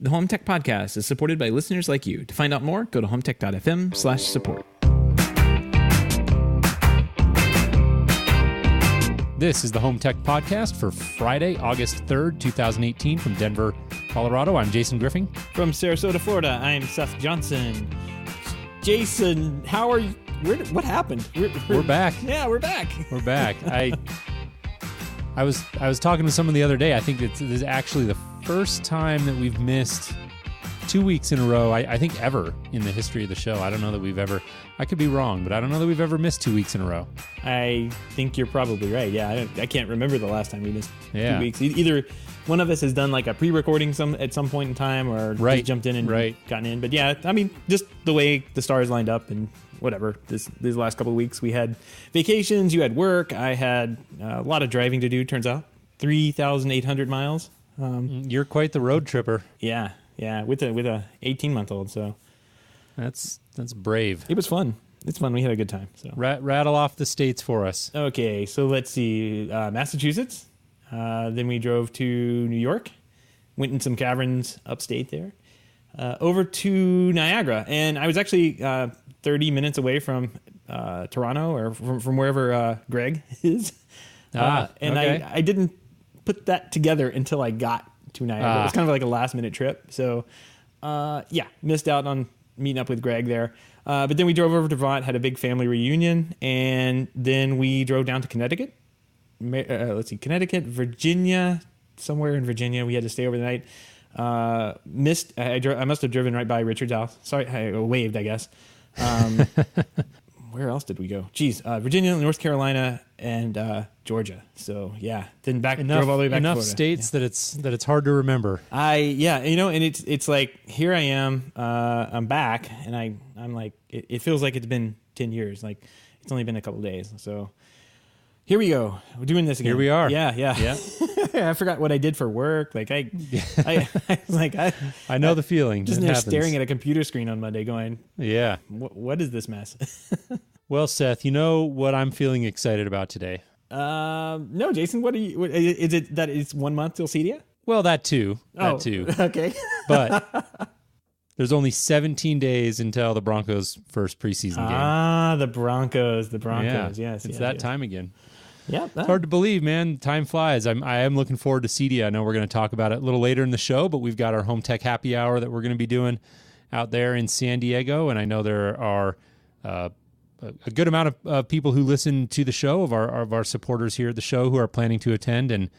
The Home Tech Podcast is supported by listeners like you. To find out more, go to HomeTech.fm/support. This is the Home Tech Podcast for Friday, August 3rd, 2018 from Denver, Colorado. I'm Jason Griffin. From Sarasota, Florida, I'm Seth Johnson. Jason, how are you? What happened? We're back. Yeah, we're back. We're back. I was talking to someone the other day. I think this is actually the first time that we've missed 2 weeks in a row, I think ever in the history of the show. I don't know that we've ever, I could be wrong, but I don't know that we've ever missed 2 weeks in a row. I think you're probably right. Yeah, I can't remember the last time we missed 2 weeks. Either one of us has done like a pre-recording at some point in time or just jumped in and gotten in. But yeah, I mean, just the way the stars lined up and whatever. These last couple of weeks, we had vacations, you had work, I had a lot of driving to do, turns out. 3,800 miles. You're quite the road tripper. Yeah, with a 18-month-old. So that's brave. It was fun. It's fun. We had a good time. So rattle off the states for us. Okay, so let's see. Massachusetts. Then we drove to New York. Went in some caverns upstate there. Over to Niagara, and I was actually 30 minutes away from Toronto or from wherever Greg is. Okay. I didn't put that together until I got to Niagara. It was kind of like a last-minute trip. So, missed out on meeting up with Greg there. But then we drove over to Vermont, had a big family reunion, and then we drove down to Connecticut. Connecticut, Virginia, somewhere in Virginia. We had to stay over the night. I must have driven right by Richard's house. Sorry, I waved, I guess. Where else did we go? Virginia, North Carolina, and Georgia. So yeah, then drove all the way back to Florida. Enough states that it's hard to remember. And it's like here I am. I'm back, and I'm like it feels like it's been 10 years. Like it's only been a couple days. So here we go. We're doing this again. Here we are. Yeah. I forgot what I did for work. Like I was like I know the feeling. Just there staring at a computer screen on Monday, going, yeah, what is this mess? Well, Seth, you know what I'm feeling excited about today? No, Jason. Is it that it's 1 month till CEDIA? Well, that too. Okay. But there's only 17 days until the Broncos' first preseason game. The Broncos. Yeah, Yes. It's that time again. Yeah. It's hard to believe, man. Time flies. I am looking forward to CEDIA. I know we're going to talk about it a little later in the show, but we've got our Home Tech Happy Hour that we're going to be doing out there in San Diego, and I know there are a good amount of people who listen to the show, of our supporters here at the show, who are planning to attend, and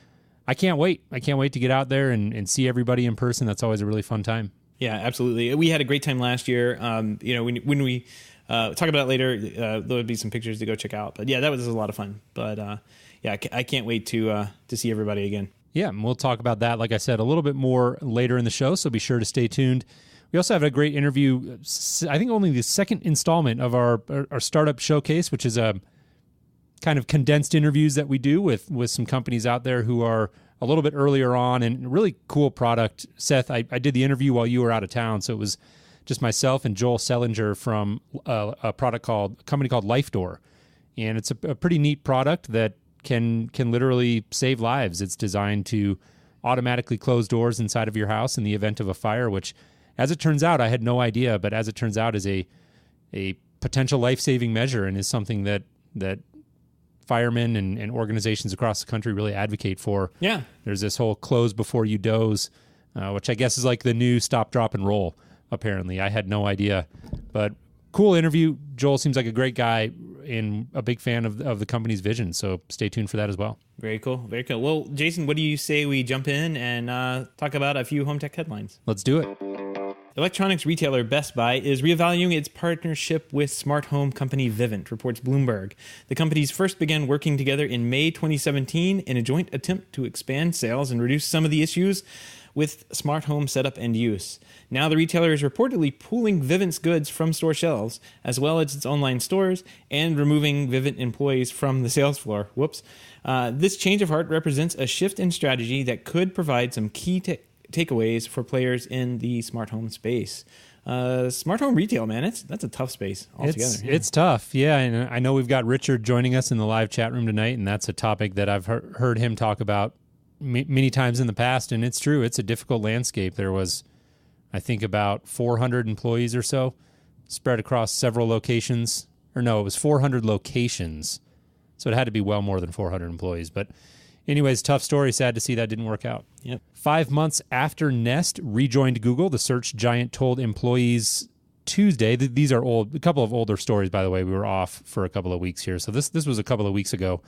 I can't wait. I can't wait to get out there and see everybody in person. That's always a really fun time. Yeah, absolutely. We had a great time last year. When we talk about it later, there'll be some pictures to go check out. But yeah, that was a lot of fun. But I can't wait to see everybody again. Yeah, and we'll talk about that, like I said, a little bit more later in the show, so be sure to stay tuned. We also have a great interview, I think only the second installment of our startup showcase, which is a kind of condensed interviews that we do with some companies out there who are a little bit earlier on, and really cool product. Seth, I did the interview while you were out of town, so it was just myself and Joel Sellinger from a company called Life Door, and it's a pretty neat product that can literally save lives. It's designed to automatically close doors inside of your house in the event of a fire, which, as it turns out, I had no idea, but as it turns out is a potential life-saving measure, and is something that firemen and organizations across the country really advocate for. Yeah. There's this whole close before you doze, which I guess is like the new stop, drop, and roll, apparently. I had no idea. But cool interview. Joel seems like a great guy and a big fan of the company's vision, so stay tuned for that as well. Very cool. Very cool. Well, Jason, what do you say we jump in and talk about a few home tech headlines? Let's do it. Electronics retailer Best Buy is reevaluating its partnership with smart home company Vivint, reports Bloomberg. The companies first began working together in May 2017 in a joint attempt to expand sales and reduce some of the issues with smart home setup and use. Now the retailer is reportedly pulling Vivint's goods from store shelves, as well as its online stores, and removing Vivint employees from the sales floor. Whoops. This change of heart represents a shift in strategy that could provide some key takeaways for players in the smart home space. Smart home retail, man, that's a tough space altogether. It's tough, yeah. And I know we've got Richard joining us in the live chat room tonight, and that's a topic that I've heard him talk about many times in the past. And it's true, it's a difficult landscape. There was I think about 400 employees or so, spread across several locations. Or no, it was 400 locations. So it had to be well more than 400 employees. But anyways, tough story. Sad to see that didn't work out. Yep. 5 months after Nest rejoined Google, the search giant told employees Tuesday, these are old, a couple of older stories, by the way. We were off for a couple of weeks here. So this was a couple of weeks ago,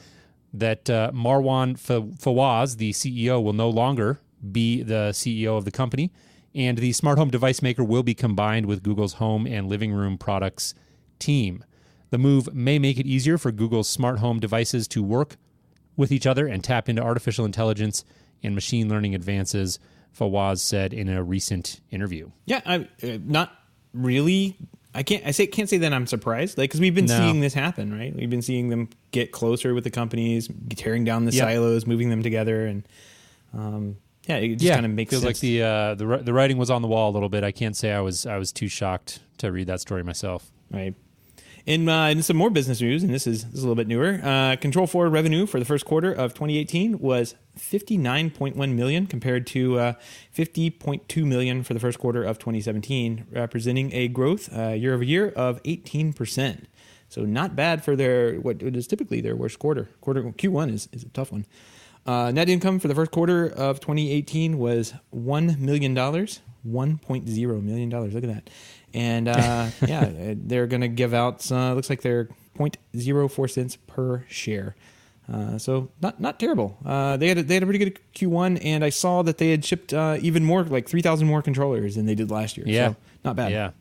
that Marwan Fawaz, the CEO, will no longer be the CEO of the company. And the smart home device maker will be combined with Google's home and living room products team. The move may make it easier for Google's smart home devices to work with each other and tap into artificial intelligence and machine learning advances, Fawaz said in a recent interview. Yeah, I'm not really. I can't say that I'm surprised, because we've been seeing this happen, right? We've been seeing them get closer with the companies, tearing down the silos, moving them together, and it just kind of makes feels sense. Like the writing was on the wall a little bit. I can't say I was too shocked to read that story myself. Right. In some more business news, and this is a little bit newer, Control4 revenue for the first quarter of 2018 was $59.1 million compared to $50.2 million for the first quarter of 2017, representing a growth year over year of 18%. So not bad for what is typically their worst quarter. Q1 is a tough one. Net income for the first quarter of 2018 was $1 million, $1.0 million. Look at that. And they're going to give out, looks like they're 0.04 cents per share. So not terrible. They had a pretty good Q1, and I saw that they had shipped even more, like 3,000 more controllers than they did last year. Yeah. So not bad.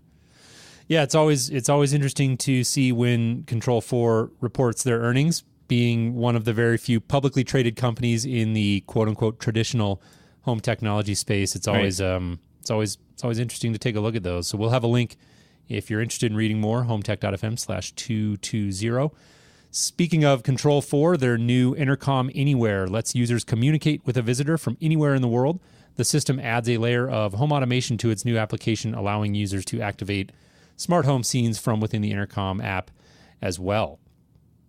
Yeah. It's always interesting to see when Control4 reports their earnings, being one of the very few publicly traded companies in the quote unquote traditional home technology space. It's always It's always interesting to take a look at those. So we'll have a link if you're interested in reading more, HomeTech.fm/220. Speaking of Control4, their new Intercom Anywhere lets users communicate with a visitor from anywhere in the world. The system adds a layer of home automation to its new application, allowing users to activate smart home scenes from within the Intercom app as well.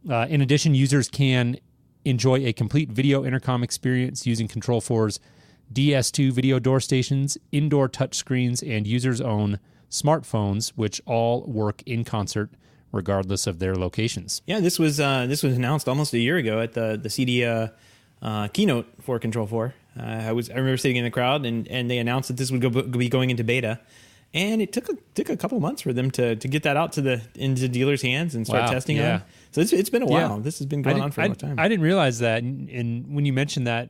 In addition, users can enjoy a complete video intercom experience using Control4's DS2 video door stations, indoor touchscreens, and users' own smartphones, which all work in concert regardless of their locations. Yeah, this was announced almost a year ago at the CEDIA keynote for Control4. I remember sitting in the crowd, and they announced that this would be going into beta, and it took a couple months for them to get that out into dealers' hands and start testing them. So it's been a while. This has been going on for a long time. I didn't realize that, and when you mentioned that,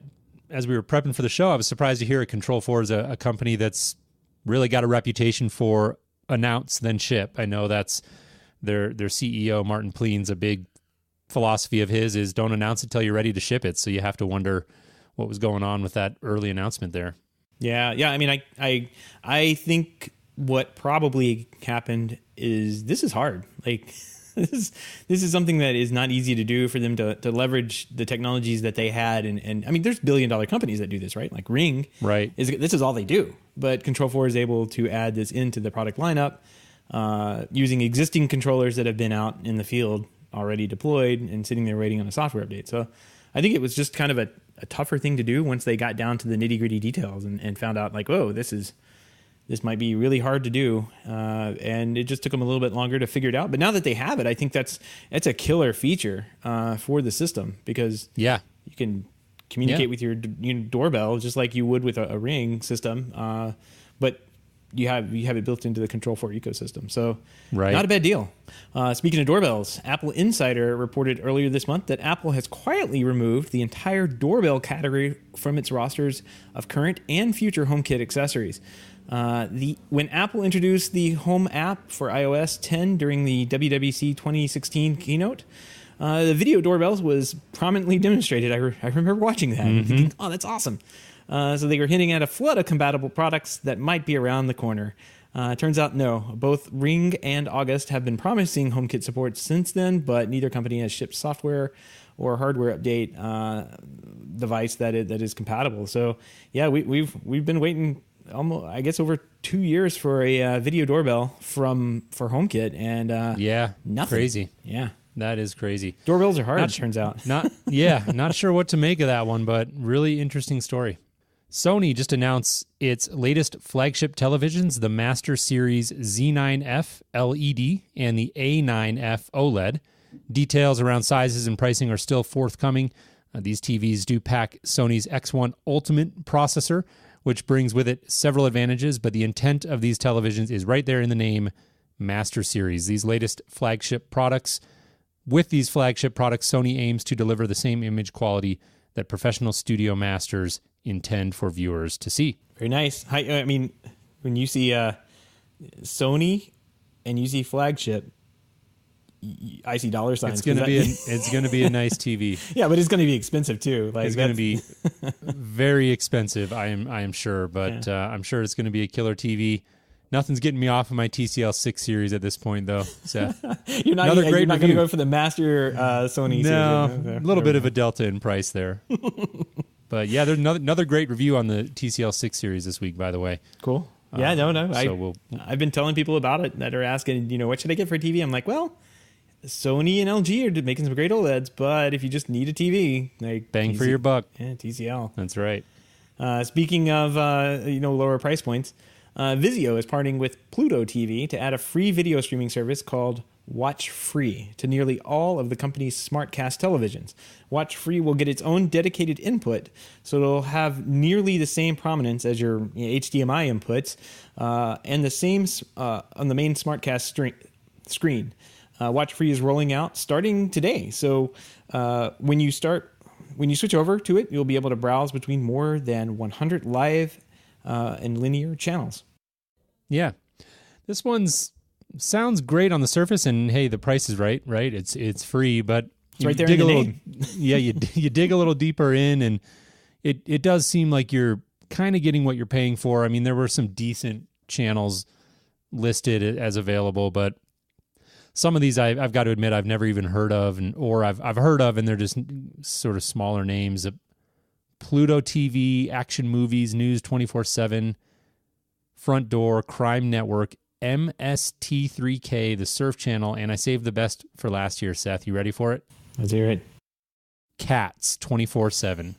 as we were prepping for the show, I was surprised to hear Control4 is a company that's really got a reputation for announce then ship. I know that's their CEO, Martin Pleen's, a big philosophy of his is don't announce it till you're ready to ship it. So you have to wonder what was going on with that early announcement there. Yeah. I mean, I think what probably happened is this is hard. Like this is something that is not easy to do for them to leverage the technologies that they had. And I mean, there's billion-dollar companies that do this, right? Like Ring, right? This is all they do. But Control4 is able to add this into the product lineup using existing controllers that have been out in the field already deployed and sitting there waiting on a software update. So I think it was just kind of a tougher thing to do once they got down to the nitty-gritty details and found out like, whoa, this might be really hard to do, and it just took them a little bit longer to figure it out. But now that they have it, I think that's a killer feature for the system because you can communicate with your doorbell just like you would with a Ring system, but you have it built into the Control4 ecosystem. So not a bad deal. Speaking of doorbells, Apple Insider reported earlier this month that Apple has quietly removed the entire doorbell category from its rosters of current and future HomeKit accessories. When Apple introduced the Home app for iOS 10 during the WWDC 2016 keynote, the video doorbells was prominently demonstrated. I remember watching that and thinking, oh, that's awesome. So they were hinting at a flood of compatible products that might be around the corner. Turns out, no. Both Ring and August have been promising HomeKit support since then, but neither company has shipped software or hardware update device that is compatible. So yeah, we've been waiting almost, I guess, over 2 years for a video doorbell for HomeKit, and nothing. Crazy. Yeah, that is crazy. Doorbells are hard. It turns out. Not sure what to make of that one, but really interesting story. Sony just announced its latest flagship televisions, the Master Series Z9F LED and the A9F OLED. Details around sizes and pricing are still forthcoming. These TVs do pack Sony's X1 Ultimate processor, which brings with it several advantages, but the intent of these televisions is right there in the name, Master Series. These latest flagship products, with these flagship products, Sony aims to deliver the same image quality that professional studio masters intend for viewers to see. Very nice. I mean, when you see Sony and you see flagship, I see dollar signs. It's going to be a nice TV. Yeah, but it's going to be expensive too. Like, it's going to be very expensive. I am sure, but I'm sure it's going to be a killer TV. Nothing's getting me off of my TCL 6 series at this point, though. Seth. You're not going to go for the Master Sony. No, a little bit of a delta in price there. But yeah, there's another great review on the TCL 6 series this week, by the way. Cool. Yeah, no. So I've been telling people about it that are asking, what should I get for a TV? I'm like, well, Sony and LG are making some great OLEDs, but if you just need a TV, like bang for your buck. Yeah, TCL. That's right. Speaking of lower price points, Vizio is partnering with Pluto TV to add a free video streaming service called Watch Free to nearly all of the company's SmartCast televisions. Watch Free will get its own dedicated input, so it'll have nearly the same prominence as your HDMI inputs, and the same on the main SmartCast screen. Watch Free is rolling out starting today. So when you switch over to it, you'll be able to browse between more than 100 live and linear channels. Yeah, this sounds great on the surface, and hey, the price is right? It's free, but it's right there in the name. Yeah, you dig a little deeper in, and it does seem like you're kind of getting what you're paying for. I mean, there were some decent channels listed as available, but some of these I've got to admit I've never even heard of, or I've heard of, and they're just sort of smaller names. Pluto TV, Action Movies, News 24/7, Front Door, Crime Network, MST3K, the Surf Channel, and I saved the best for last year, Seth. You ready for it? Let's hear it. Cats 24/7.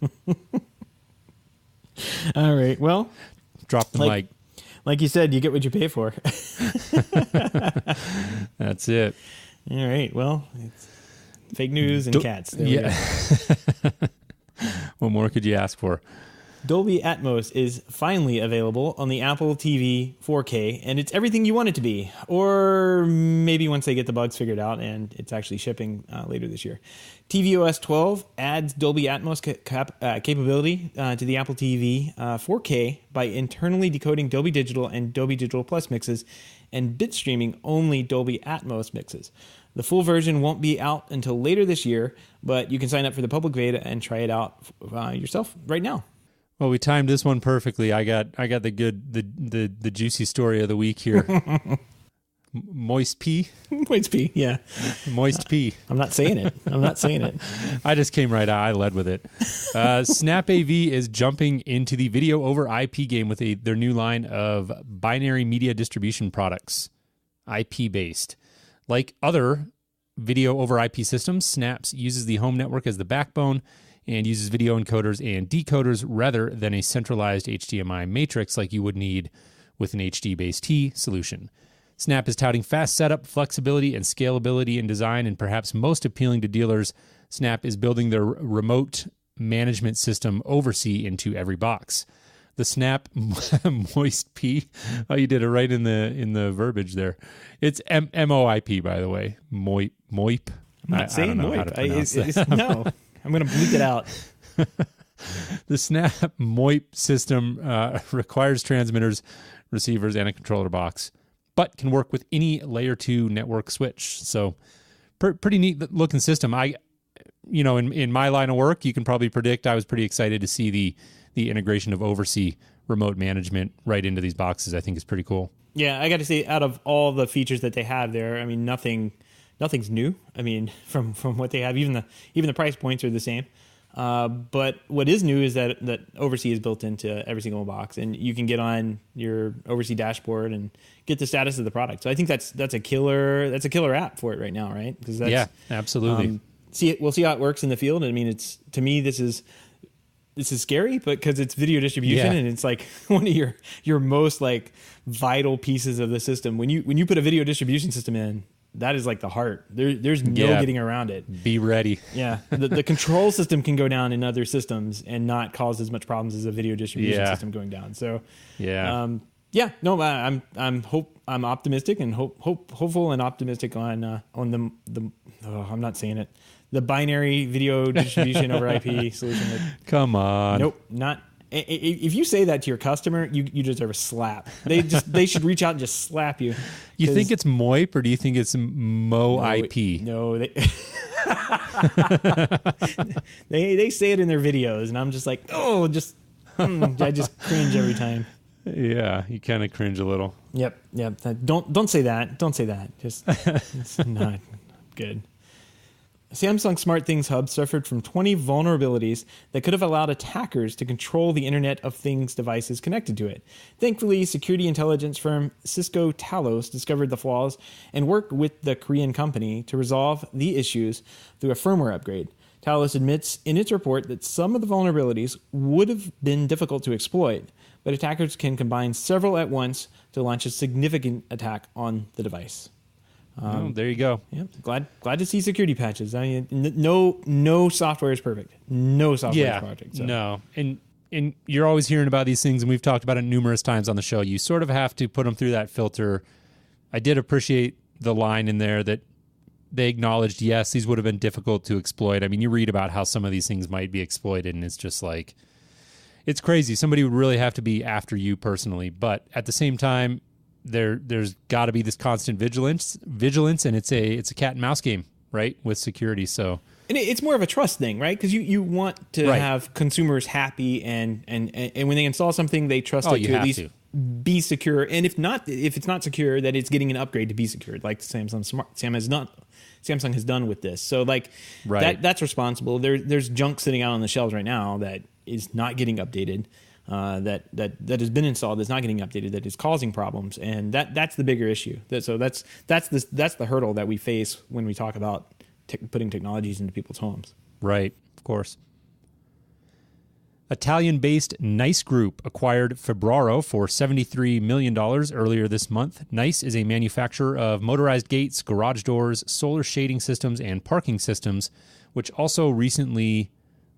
All right. Well, drop the mic. Like you said, you get what you pay for. That's it. All right. Well, it's fake news and cats. There What more could you ask for? Dolby Atmos is finally available on the Apple TV 4K, and it's everything you want it to be. Or maybe once they get the bugs figured out and it's actually shipping later this year. tvOS 12 adds Dolby Atmos capability to the Apple TV 4K by internally decoding Dolby Digital and Dolby Digital Plus mixes and bit streaming only Dolby Atmos mixes. The full version won't be out until later this year, but you can sign up for the public beta and try it out yourself right now. Well, we timed this one perfectly. I got the juicy story of the week here. Moist pea? Moist pea, yeah. Moist pea. I'm not saying it. I just came right out. I led with it. Snap AV is jumping into the video over IP game with their new line of binary media distribution products, IP-based. Like other video over IP systems, Snaps uses the home network as the backbone and uses video encoders and decoders rather than a centralized HDMI matrix like you would need with an HD-based T solution. Snap is touting fast setup, flexibility, and scalability in design, and perhaps most appealing to dealers, Snap is building their remote management system Oversee into every box. The Snap Moist P. Oh, you did it right in the verbiage there. It's MOIP, by the way. Moip. I'm not saying Moip. No. I'm going to bleep it out. The Snap MOIP system requires transmitters, receivers, and a controller box, but can work with any layer 2 network switch. So pretty neat looking system. In my line of work, you can probably predict I was pretty excited to see the integration of Oversee remote management right into these boxes. I think is pretty cool. Yeah, I got to say, out of all the features that they have there, I mean, nothing's new. I mean, from what they have, even the price points are the same. But what is new is that Oversee is built into every single box, and you can get on your Oversee dashboard and get the status of the product. So I think that's a killer app for it right now, right? Yeah, absolutely. We'll see how it works in the field. I mean, to me, this is this is scary, but because it's video distribution Yeah. and it's like one of your most like vital pieces of the system. When you put a video distribution system in, that is like the heart. There's no getting around it. Be ready. Yeah, the control system can go down in other systems and not cause as much problems as a video distribution system going down. So no, I'm optimistic and hopeful and optimistic on the I'm not saying it, the binary video distribution over IP solution. Come on. Nope, not. If you say that to your customer, you deserve a slap. They should reach out and just slap you. You think it's MOIP or do you think it's MoIP? No, they say it in their videos, and I'm just like, I just cringe every time. Yeah, you kind of cringe a little. Yep. Don't say that. Don't say that. Just it's not good. Samsung SmartThings Hub suffered from 20 vulnerabilities that could have allowed attackers to control the Internet of Things devices connected to it. Thankfully, security intelligence firm Cisco Talos discovered the flaws and worked with the Korean company to resolve the issues through a firmware upgrade. Talos admits in its report that some of the vulnerabilities would have been difficult to exploit, but attackers can combine several at once to launch a significant attack on the device. There you go. Yeah, glad to see security patches. I mean, no software is perfect. No software is perfect. So. No, and you're always hearing about these things, and we've talked about it numerous times on the show. You sort of have to put them through that filter. I did appreciate the line in there that they acknowledged, yes, these would have been difficult to exploit. I mean, you read about how some of these things might be exploited, and it's just like, it's crazy. Somebody would really have to be after you personally, but at the same time, there's got to be this constant vigilance, and it's a cat and mouse game, right, with security. So, and it's more of a trust thing, right? Because you want to have consumers happy, and when they install something, they trust it to at least be secure. And if it's not secure, that it's getting an upgrade to be secured, like Samsung has done with this. So that's responsible. There's junk sitting out on the shelves right now that is not getting updated. That has been installed that's not getting updated, that is causing problems, and that's the bigger issue. That's the hurdle that we face when we talk about putting technologies into people's homes. Right, of course. Italian-based Nice Group acquired Febraro for $73 million earlier this month. Nice is a manufacturer of motorized gates, garage doors, solar shading systems, and parking systems, which also recently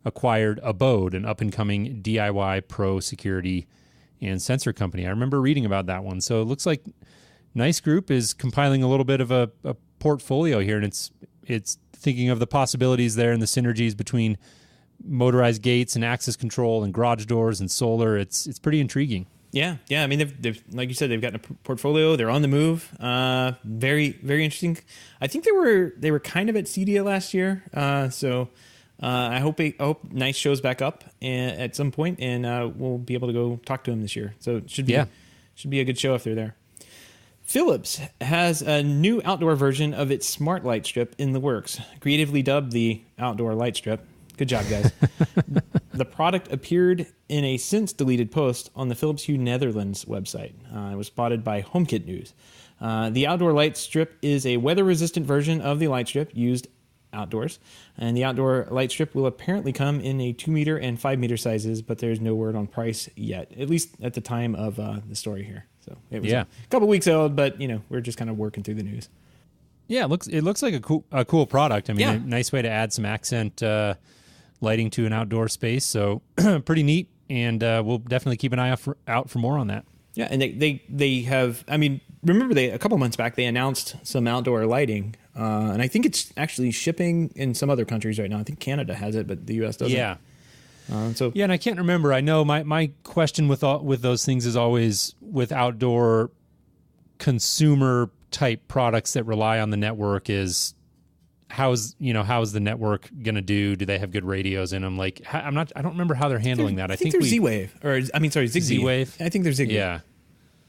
acquired Abode, an up-and-coming DIY pro security and sensor company. I remember reading about that one. So it looks like Nice Group is compiling a little bit of a portfolio here, and it's thinking of the possibilities there and the synergies between motorized gates and access control and garage doors and solar. It's pretty intriguing. Yeah. I mean, they've like you said, they've got a portfolio. They're on the move. Very, very interesting. I think they were kind of at CEDIA last year. I hope Nice shows back up at some point, and we'll be able to go talk to him this year. So it should be a good show if they're there. Philips has a new outdoor version of its smart light strip in the works, creatively dubbed the outdoor light strip. Good job, guys. The product appeared in a since-deleted post on the Philips Hue Netherlands website. It was spotted by HomeKit News. The outdoor light strip is a weather-resistant version of the light strip used outdoors, and the outdoor light strip will apparently come in a 2-meter and 5-meter sizes, but there's no word on price yet, at least at the time of the story here. So it was a couple weeks old, but we're just kind of working through the news. Yeah, it looks like a cool product. I mean, a nice way to add some accent lighting to an outdoor space. So pretty neat, and we'll definitely keep an eye out for more on that. Yeah, and they have. I mean, remember a couple months back they announced some outdoor lighting, and I think it's actually shipping in some other countries right now. I think Canada has it, but the U.S. doesn't. Yeah. And I can't remember. I know my question with those things is always with outdoor consumer type products that rely on the network is how's the network going to do? Do they have good radios in them? Like I don't remember how they're handling that. I think they're Z-Wave Zigbee. Z-Wave. I think they're Zigbee. Yeah.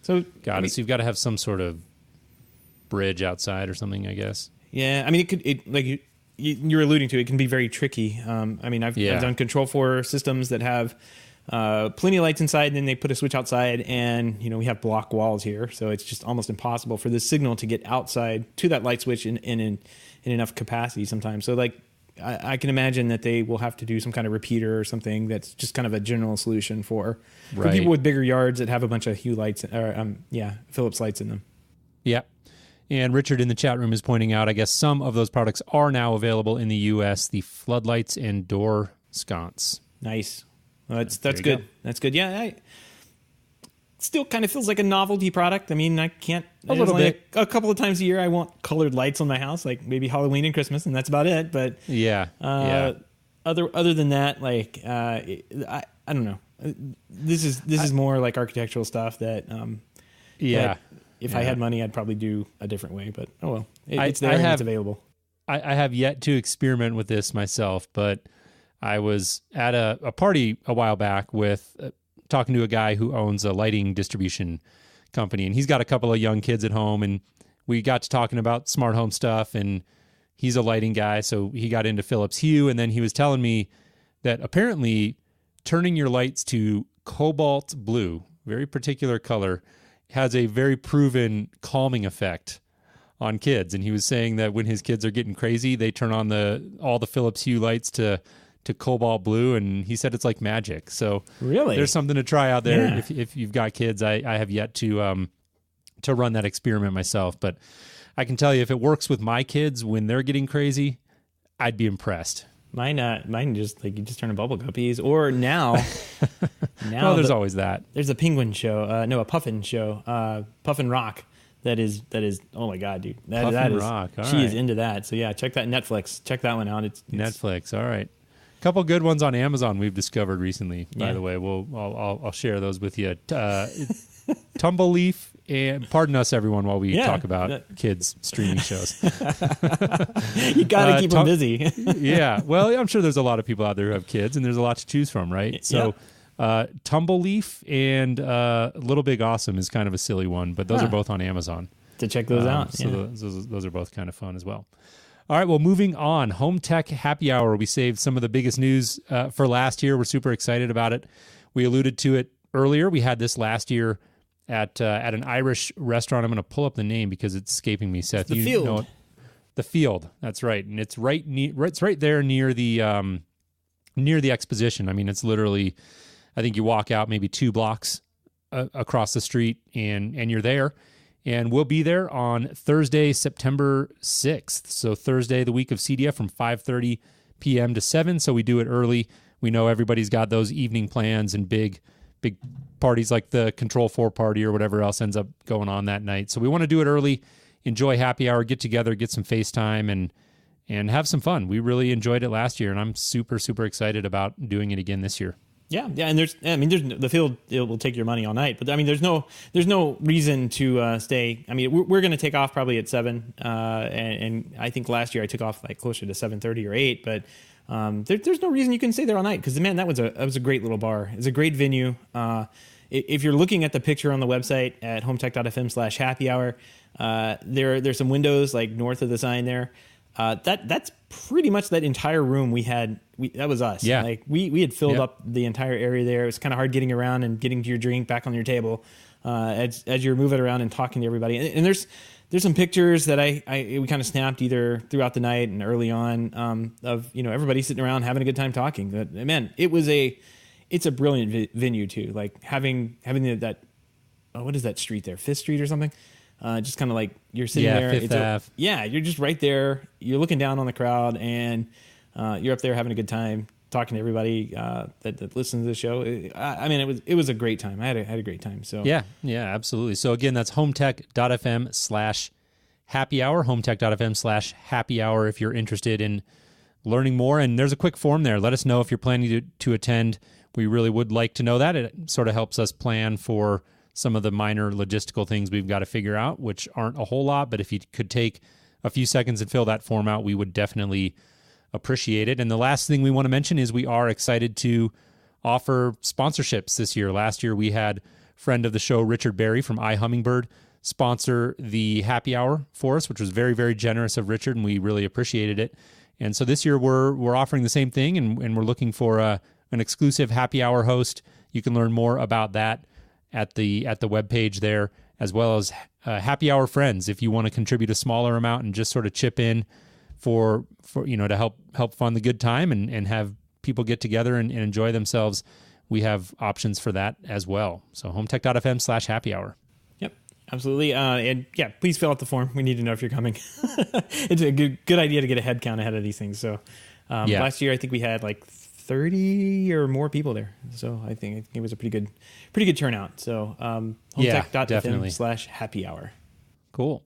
So got it. So you've got to have some sort of bridge outside or something, I guess. Yeah. I mean, you're alluding to, it can be very tricky. I've done Control 4 systems that have plenty of lights inside, and then they put a switch outside, and we have block walls here, so it's just almost impossible for the signal to get outside to that light switch in enough capacity sometimes. So I can imagine that they will have to do some kind of repeater or something that's just kind of a general solution for people with bigger yards that have a bunch of Hue lights or Philips lights in them. Yeah. And Richard in the chat room is pointing out, I guess some of those products are now available in the U.S., the floodlights and door sconce. Nice. Well, that's good. That's good. Yeah, still kind of feels like a novelty product. I mean, I can't... A little bit. A couple of times a year I want colored lights on my house, like maybe Halloween and Christmas, and that's about it. But other than that, like, I don't know. This is more like architectural stuff that... that if I had money, I'd probably do a different way, but oh well. It's there and it's available. I have yet to experiment with this myself, but I was at a party a while back with talking to a guy who owns a lighting distribution company, and he's got a couple of young kids at home, and we got to talking about smart home stuff, and he's a lighting guy, so he got into Philips Hue, and then he was telling me that apparently turning your lights to cobalt blue, very particular color, has a very proven calming effect on kids. And he was saying that when his kids are getting crazy, they turn on all the Philips Hue lights to cobalt blue, and he said it's like magic. So really, there's something to try out there if you've got kids. I have yet to run that experiment myself, but I can tell you if it works with my kids when they're getting crazy, I'd be impressed. Mine just like you just turn a bubble guppies, or now well, there's always that. There's a penguin show, a puffin show, Puffin Rock. That is oh my god, dude. Puffin Rock. She is into that. So yeah, check that Netflix. Check that one out. It's Netflix. All right. A couple good ones on Amazon we've discovered recently. By the way, I'll share those with you. Tumbleleaf. And pardon us, everyone, while we talk about kids streaming shows. You got to keep them busy. Yeah. Well, I'm sure there's a lot of people out there who have kids, and there's a lot to choose from, right? So Tumbleleaf and Little Big Awesome is kind of a silly one, but those are both on Amazon. To check those out. So those are both kind of fun as well. All right, well, moving on. Home Tech Happy Hour. We saved some of the biggest news for last year. We're super excited about it. We alluded to it earlier. We had this last year at an Irish restaurant. I'm going to pull up the name because it's escaping me, Seth. The Field. Know it. The Field. That's right, and it's right there near the exposition. I mean, it's literally, I think you walk out maybe 2 blocks across the street, and you're there. And we'll be there on Thursday, September 6th. So Thursday, the week of CDF, from 5:30 p.m. to 7. So we do it early. We know everybody's got those evening plans and big parties like the Control 4 party or whatever else ends up going on that night. So we want to do it early, enjoy happy hour, get together, get some FaceTime, and have some fun. We really enjoyed it last year, and I'm super, super excited about doing it again this year. Yeah, and there's the Field. It will take your money all night, but I mean, there's no reason to stay. I mean, we're going to take off probably at 7, and I think last year I took off like closer to 7:30 or 8, but. There's no reason you can stay there all night because man, that was a great little bar. It's a great venue. If you're looking at the picture on the website at HomeTech.fm/happy hour, there's some windows like north of the sign there. That's pretty much that entire room we had. That was us. Yeah. Like we had filled up the entire area there. It was kind of hard getting around and getting to your drink back on your table as you're moving around and talking to everybody. And there's some pictures that we kind of snapped either throughout the night and early on of everybody sitting around having a good time talking. But man, it's a brilliant venue too. Like having that what is that street there, 5th Street or something? Just kind of like you're sitting there. 5th Ave. You're just right there. You're looking down on the crowd and you're up there having a good time talking to everybody that listens to the show. I mean, it was a great time. I had a great time. So yeah, absolutely. So again, that's HomeTech.fm/happy hour. HomeTech.fm/happy hour if you're interested in learning more. And there's a quick form there. Let us know if you're planning to attend. We really would like to know that. It sort of helps us plan for some of the minor logistical things we've got to figure out, which aren't a whole lot. But if you could take a few seconds and fill that form out, we would definitely appreciate it. And the last thing we want to mention is we are excited to offer sponsorships this year. Last year we had friend of the show Richard Berry from iHummingbird sponsor the happy hour for us, which was very, very generous of Richard, and we really appreciated it. And so this year we're offering the same thing, and we're looking for an exclusive happy hour host. You can learn more about that at the webpage there, as well as happy hour friends. If you want to contribute a smaller amount and just sort of chip in for to help fund the good time and have people get together and enjoy themselves, we have options for that as well. So HomeTech.fm/happy hour. Yep, absolutely. And yeah, please fill out the form. We need to know if you're coming. It's a good idea to get a head count ahead of these things. So last year, I think we had like 30 or more people there. So I think it was a pretty good turnout. So HomeTech.fm/happy hour. Cool.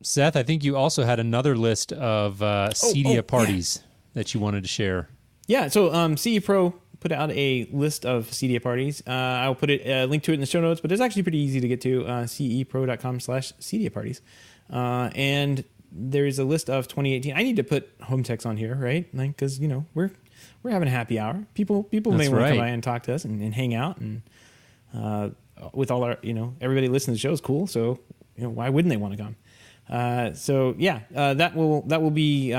Seth, I think you also had another list of CEDIA parties that you wanted to share. Yeah, so CE Pro put out a list of CEDIA parties. I'll put a link to it in the show notes, but it's actually pretty easy to get to, cepro.com/CEDIA parties. And there's a list of 2018. I need to put HomeTechs on here, right? Like, because, we're having a happy hour. People may want to come by and talk to us and hang out. And with all our, everybody listening to the show is cool. So, why wouldn't they want to come? That will be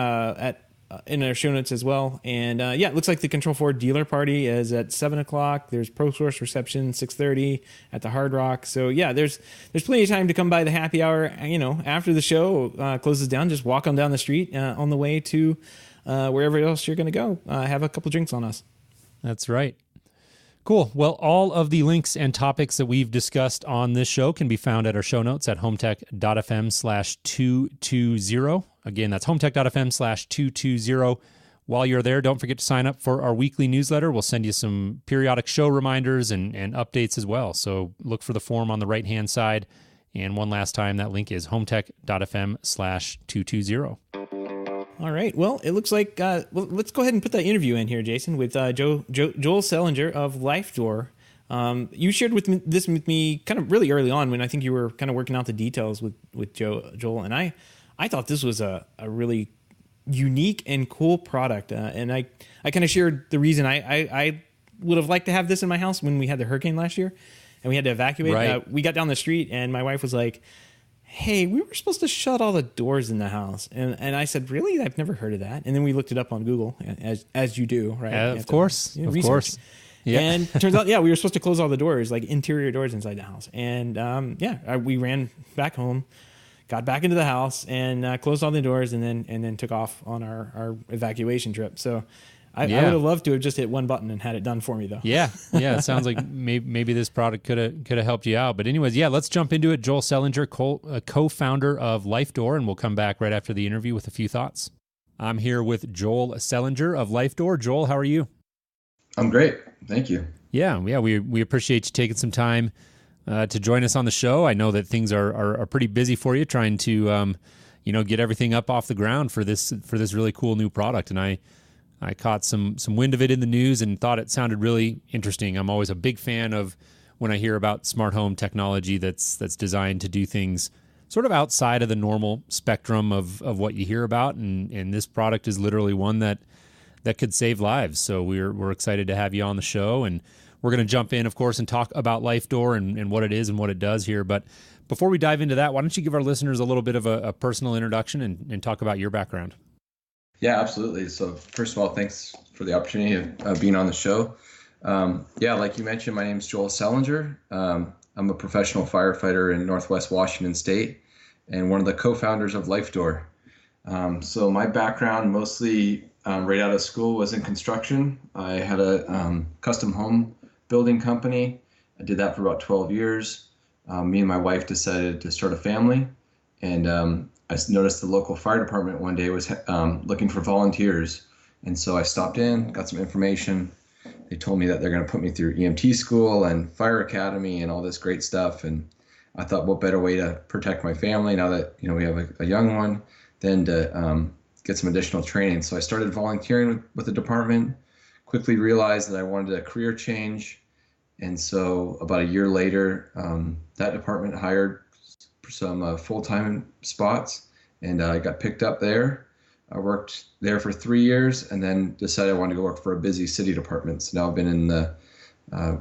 in our show notes as well. And it looks like the Control 4 dealer party is at 7:00. There's Pro Source reception 6:30 at the Hard Rock. So there's plenty of time to come by the happy hour. After the show closes down, just walk on down the street on the way to wherever else you're going to go. Have a couple drinks on us. That's right. Cool. Well, all of the links and topics that we've discussed on this show can be found at our show notes at HomeTech.fm/220. Again, that's HomeTech.fm/220. While you're there, don't forget to sign up for our weekly newsletter. We'll send you some periodic show reminders and updates as well. So look for the form on the right-hand side. And one last time, that link is HomeTech.fm/220. All right. Well, it looks like let's go ahead and put that interview in here, Jason, with Joel Selinger of LifeDoor. You shared this with me kind of really early on when I think you were kind of working out the details with Joel, and I thought this was a really unique and cool product, and I kind of shared the reason I would have liked to have this in my house when we had the hurricane last year, and we had to evacuate. Right. We got down the street, and my wife was like, hey, we were supposed to shut all the doors in the house. And I said, really? I've never heard of that. And then we looked it up on Google, as you do, right? Of course. Of course. Yeah. And it turns out, we were supposed to close all the doors, like interior doors inside the house. And we ran back home, got back into the house, and closed all the doors, and then took off on our evacuation trip. So I would have loved to have just hit one button and had it done for me, though. Yeah. It sounds like maybe this product could have helped you out. But anyways, let's jump into it. Joel Selinger, co-founder of LifeDoor, and we'll come back right after the interview with a few thoughts. I'm here with Joel Selinger of LifeDoor. Joel, how are you? I'm great. Thank you. Yeah. We appreciate you taking some time to join us on the show. I know that things are pretty busy for you trying to get everything up off the ground for this really cool new product. And I caught some wind of it in the news and thought it sounded really interesting. I'm always a big fan of when I hear about smart home technology that's designed to do things sort of outside of the normal spectrum of what you hear about. And this product is literally one that could save lives. So we're excited to have you on the show. And we're going to jump in, of course, and talk about LifeDoor and what it is and what it does here. But before we dive into that, why don't you give our listeners a little bit of a personal introduction and talk about your background? Yeah, absolutely. So first of all, thanks for the opportunity of being on the show. Like you mentioned, my name is Joel Selinger. I'm a professional firefighter in Northwest Washington State and one of the co-founders of LifeDoor. So my background mostly right out of school was in construction. I had a custom home building company. I did that for about 12 years. Me and my wife decided to start a family, and I noticed the local fire department one day was looking for volunteers. And so I stopped in, got some information. They told me that they're going to put me through EMT school and fire academy and all this great stuff. And I thought, what better way to protect my family now that we have a young one than to get some additional training. So I started volunteering with the department, quickly realized that I wanted a career change. And so about a year later, that department hired some full-time spots, and I got picked up there. I worked there for 3 years and then decided I wanted to go work for a busy city department. So now I've been in the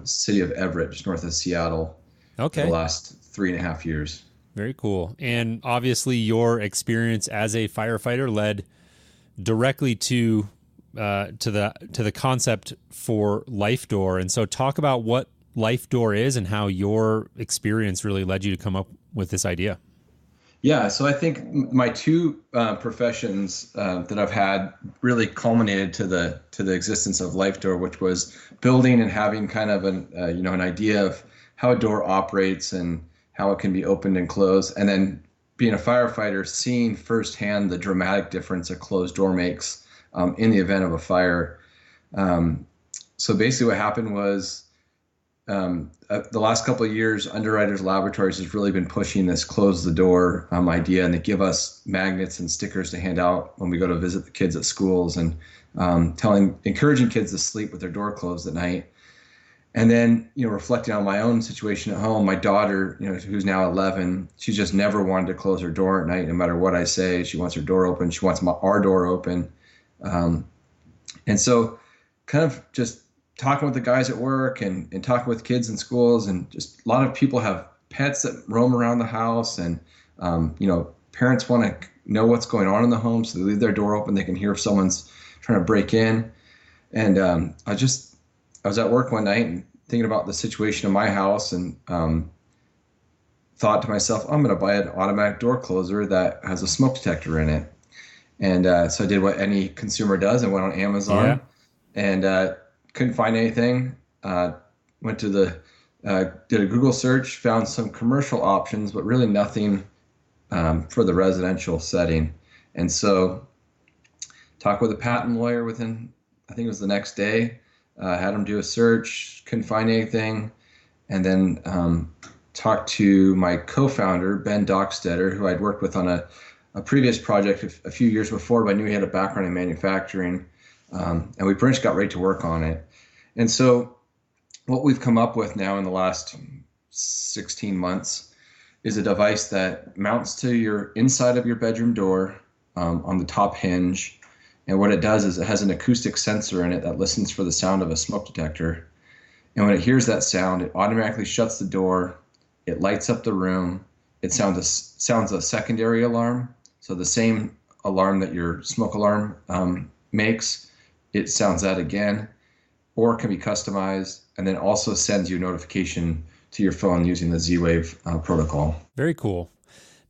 city of Everett, just north of Seattle, for the last 3.5 years. Very cool. And obviously your experience as a firefighter led directly to the concept for LifeDoor. And so talk about what LifeDoor is and how your experience really led you to come up with this idea. Yeah, so I think my two professions that I've had really culminated to the existence of Life Door, which was building and having kind of an idea of how a door operates and how it can be opened and closed, and then being a firefighter, seeing firsthand the dramatic difference a closed door makes in the event of a fire. So basically, what happened was the last couple of years, Underwriters Laboratories has really been pushing this close the door idea, and they give us magnets and stickers to hand out when we go to visit the kids at schools, and encouraging kids to sleep with their door closed at night. And then, reflecting on my own situation at home, my daughter, who's now 11, she just never wanted to close her door at night, no matter what I say. She wants her door open. She wants our door open. And so kind of just talking with the guys at work and talking with kids in schools, and just a lot of people have pets that roam around the house, and parents want to know what's going on in the home, so they leave their door open. They can hear if someone's trying to break in. And I was at work one night and thinking about the situation in my house, and thought to myself, I'm going to buy an automatic door closer that has a smoke detector in it. And so I did what any consumer does. I went on Amazon and couldn't find anything. Went to did a Google search, found some commercial options, but really nothing for the residential setting. And so talked with a patent lawyer within, I think it was the next day, had him do a search, couldn't find anything. And then talked to my co-founder, Ben Dockstetter, who I'd worked with on a previous project a few years before, but I knew he had a background in manufacturing. And we pretty much got right to work on it. And so what we've come up with now in the last 16 months is a device that mounts to your inside of your bedroom door on the top hinge. And what it does is it has an acoustic sensor in it that listens for the sound of a smoke detector. And when it hears that sound, it automatically shuts the door. It lights up the room. It sounds a secondary alarm. So the same alarm that your smoke alarm makes, it sounds that again, or it can be customized, and then also sends you a notification to your phone using the Z-Wave protocol. Very cool.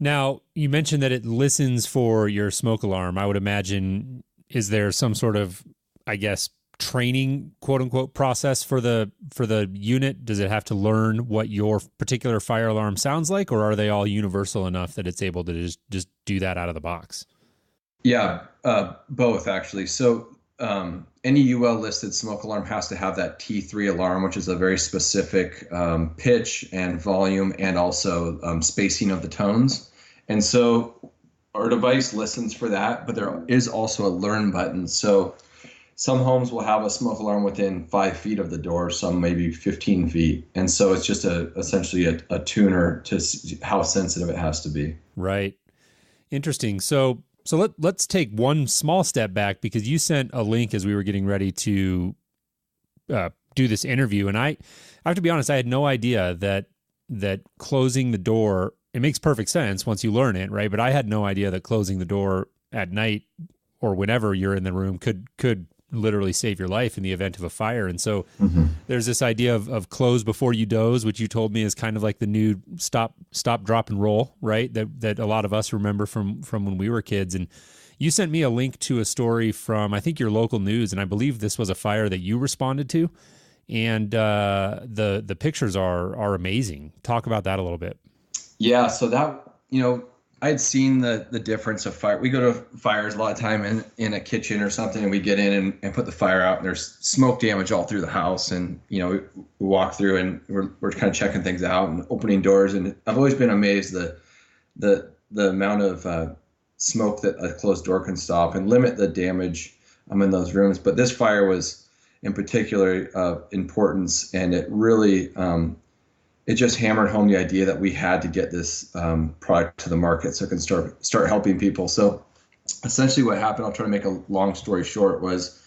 Now, you mentioned that it listens for your smoke alarm. I would imagine, is there some sort of, I guess, training, quote unquote, process for the unit? Does it have to learn what your particular fire alarm sounds like, or are they all universal enough that it's able to just do that out of the box? Yeah, both actually. So any UL listed smoke alarm has to have that T3 alarm, which is a very specific pitch and volume, and also spacing of the tones. And so our device listens for that, but there is also a learn button. So some homes will have a smoke alarm within 5 feet of the door, some maybe 15 feet. And so it's just essentially a tuner to how sensitive it has to be. Right. Interesting. So let's take one small step back, because you sent a link as we were getting ready to do this interview. And I have to be honest, I had no idea that closing the door, it makes perfect sense once you learn it, right? But I had no idea that closing the door at night or whenever you're in the room could literally save your life in the event of a fire. And so there's this idea of close before you doze, which you told me is kind of like the new stop, drop, and roll, right? That a lot of us remember from when we were kids. And you sent me a link to a story from, I think, your local news, and I believe this was a fire that you responded to. And the pictures are amazing. Talk about that a little bit. Yeah, so that, I'd seen the difference of fire. We go to fires a lot of time in a kitchen or something, and we get in and put the fire out, and there's smoke damage all through the house. And, we walk through and we're kind of checking things out and opening doors. And I've always been amazed the amount of smoke that a closed door can stop and limit the damage in those rooms. But this fire was in particular of importance, and it really it just hammered home the idea that we had to get this product to the market so it can start helping people. So essentially what happened, I'll try to make a long story short, was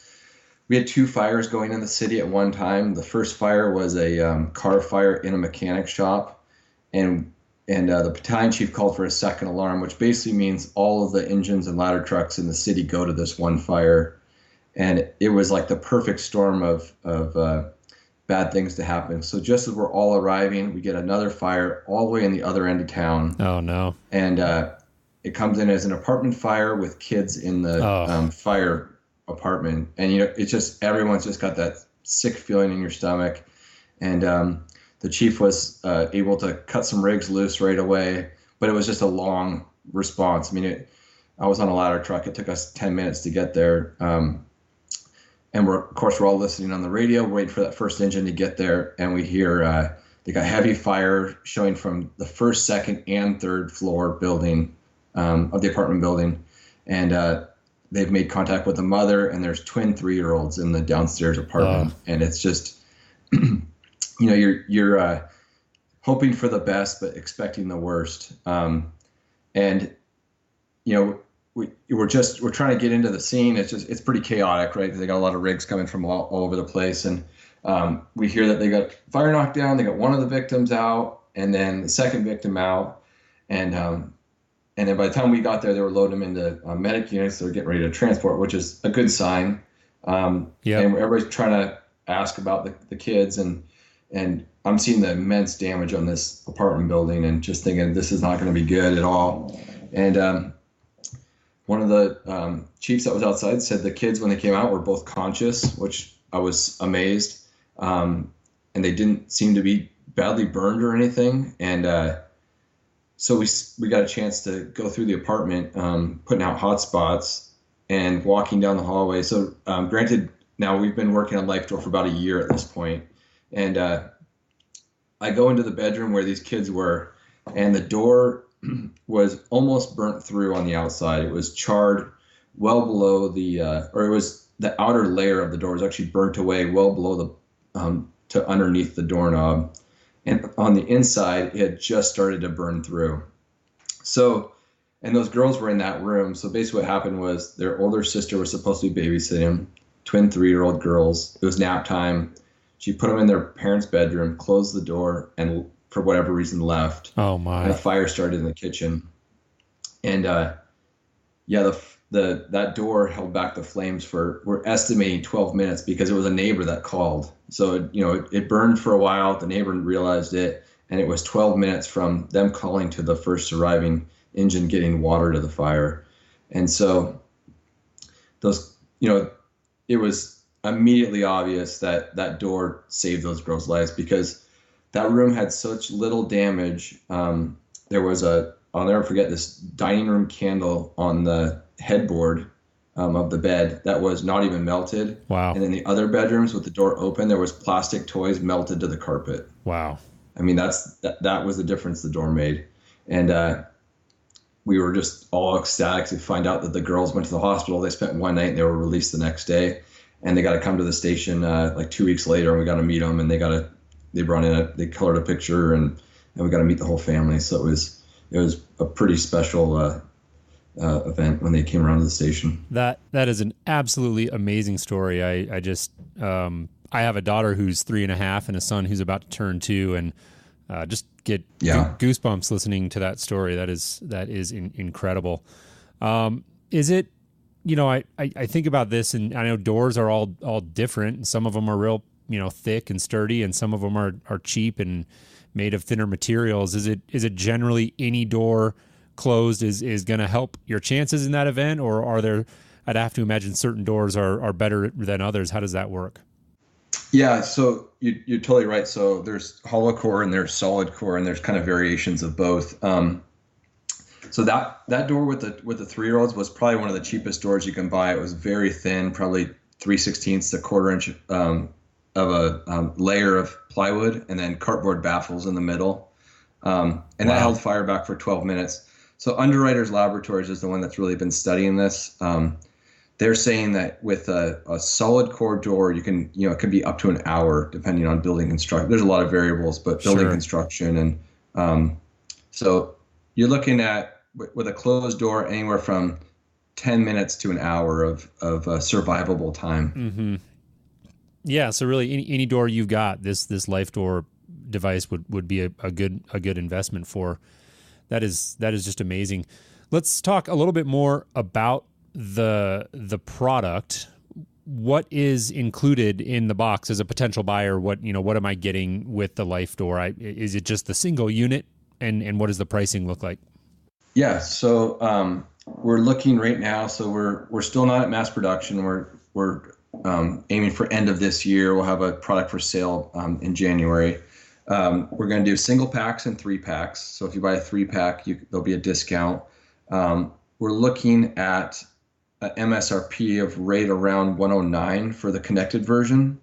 we had two fires going in the city at one time. The first fire was a car fire in a mechanic shop, and the battalion chief called for a second alarm, which basically means all of the engines and ladder trucks in the city go to this one fire. And it was like the perfect storm of bad things to happen. So just as we're all arriving, we get another fire all the way in the other end of town. Oh no. And it comes in as an apartment fire with kids in the fire apartment. And, it's just, everyone's just got that sick feeling in your stomach. And the chief was able to cut some rigs loose right away, but it was just a long response. I mean, I was on a ladder truck. It took us 10 minutes to get there. And of course, we're all listening on the radio, waiting for that first engine to get there. And we hear they got heavy fire showing from the first, second, and third floor building of the apartment building. And they've made contact with the mother, and there's twin 3-year-olds in the downstairs apartment. And it's just, you're hoping for the best, but expecting the worst. We're trying to get into the scene. It's pretty chaotic, right? They got a lot of rigs coming from all over the place. And we hear that they got fire knocked down. They got one of the victims out, and then the second victim out. And then by the time we got there, they were loading them into medic units. They're getting ready to transport, which is a good sign. And everybody's trying to ask about the kids. And I'm seeing the immense damage on this apartment building and just thinking this is not going to be good at all. And one of the chiefs that was outside said the kids, when they came out, were both conscious, which I was amazed. And they didn't seem to be badly burned or anything. And so we got a chance to go through the apartment, putting out hot spots and walking down the hallway. So granted, now we've been working on Life Door for about a year at this point. And I go into the bedroom where these kids were, and the door was almost burnt through on the outside. It was charred well below it was the outer layer of the door was actually burnt away well below to underneath the doorknob. And on the inside, it had just started to burn through. So, and those girls were in that room. So basically what happened was their older sister was supposed to be babysitting, twin 3-year-old girls. It was nap time. She put them in their parents' bedroom, closed the door, and for whatever reason left. Oh my! And a fire started in the kitchen, and that door held back the flames we're estimating 12 minutes because it was a neighbor that called. So it burned for a while. The neighbor realized it, and it was 12 minutes from them calling to the first arriving engine getting water to the fire, and so it was immediately obvious that door saved those girls' lives because that room had such little damage. There was I'll never forget this dining room candle on the headboard of the bed that was not even melted. Wow. And in the other bedrooms with the door open, there was plastic toys melted to the carpet. Wow. I mean, that was the difference the door made. And we were just all ecstatic to find out that the girls went to the hospital. They spent one night and they were released the next day. And they got to come to the station like 2 weeks later, and we got to meet them. And they colored a picture, and we got to meet the whole family. So it was a pretty special event when they came around to the station. That is an absolutely amazing story. I just I have a daughter who's 3.5 and a son who's about to turn 2, and just get goosebumps listening to that story. That is incredible. Is it? I think about this, and I know doors are all different. Some of them are real, thick and sturdy, and some of them are cheap and made of thinner materials. Is it generally any door closed is going to help your chances in that event, or are there? I'd have to imagine certain doors are better than others. How does that work? Yeah, so you're totally right. So there's hollow core and there's solid core, and there's kind of variations of both. So that door with the 3-year-olds was probably one of the cheapest doors you can buy. It was very thin, probably 3/16 to 1/4 inch of a layer of plywood, and then cardboard baffles in the middle. And that held fire back for 12 minutes. So Underwriters Laboratories is the one that's really been studying this. They're saying that with a solid core door, you can, it could be up to an hour depending on building construction. There's a lot of variables, but building construction. And so you're looking at, with a closed door, anywhere from 10 minutes to an hour of survivable time. Mm-hmm. Yeah. So really any door you've got, this Life Door device would be a good investment for. That is just amazing. Let's talk a little bit more about the product. what is included in the box as a potential buyer? What am I getting with the Life Door? Is it just the single unit, and what does the pricing look like? Yeah, so we're looking right now. So we're still not at mass production. We're aiming for end of this year. We'll have a product for sale in January. We're going to do single packs and 3-packs. So if you buy a 3-pack, there'll be a discount. We're looking at an MSRP of right around $109 for the connected version.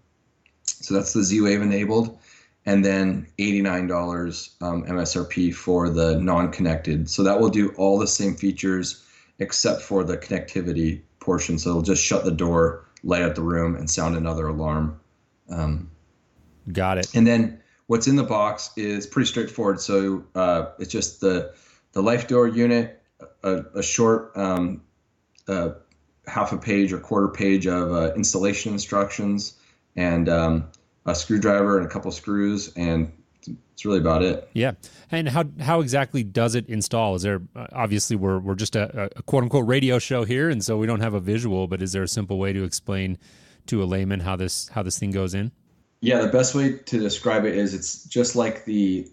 So that's the Z-Wave enabled. And then $89 MSRP for the non-connected. So that will do all the same features except for the connectivity portion. So it'll just shut the door, light up the room, and sound another alarm. Got it. And then what's in the box is pretty straightforward. So it's just the Life Door unit, a short half a page or quarter page of installation instructions, and a screwdriver and a couple screws, and it's really about it. Yeah. And how exactly does it install? Is there, obviously we're just a quote unquote radio show here, and so we don't have a visual, but is there a simple way to explain to a layman how this thing goes in? Yeah, the best way to describe it is it's just like the